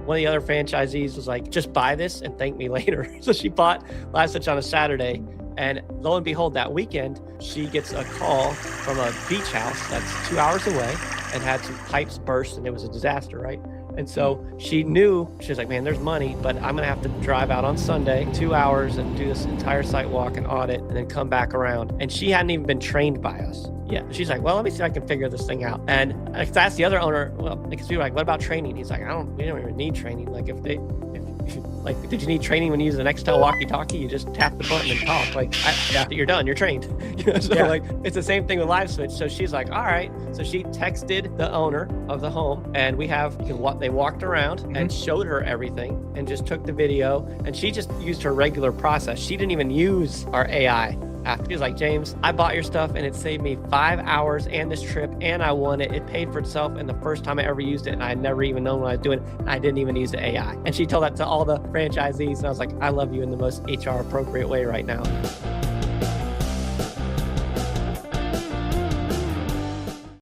one of the other franchisees was like, just buy this and thank me later. So she bought LiveSwitch on a Saturday. And lo and behold, that weekend, she gets a call from a beach house that's 2 hours away and had some pipes burst and it was a disaster, right? And so she knew, she was like, man, there's money, but I'm gonna have to drive out on Sunday, 2 hours and do this entire site walk and audit and then come back around. And she hadn't even been trained by us yet. She's like, well, let me see if I can figure this thing out. And I asked the other owner, well, because we were like, what about training? He's like, we don't even need training. Like like, did you need training when you use the Nextel walkie-talkie? You just tap the button and talk. Like, you're done. You're trained. Like, it's the same thing with LiveSwitch. So she's like, all right. So she texted the owner of the home, and they walked around and showed her everything, and just took the video, and she just used her regular process. She didn't even use our AI. After he was like, James, I bought your stuff and it saved me 5 hours and this trip and I won it. It paid for itself. And the first time I ever used it, and I had never even known what I was doing, and I didn't even use the AI. And she told that to all the franchisees. And I was like, I love you in the most HR appropriate way right now.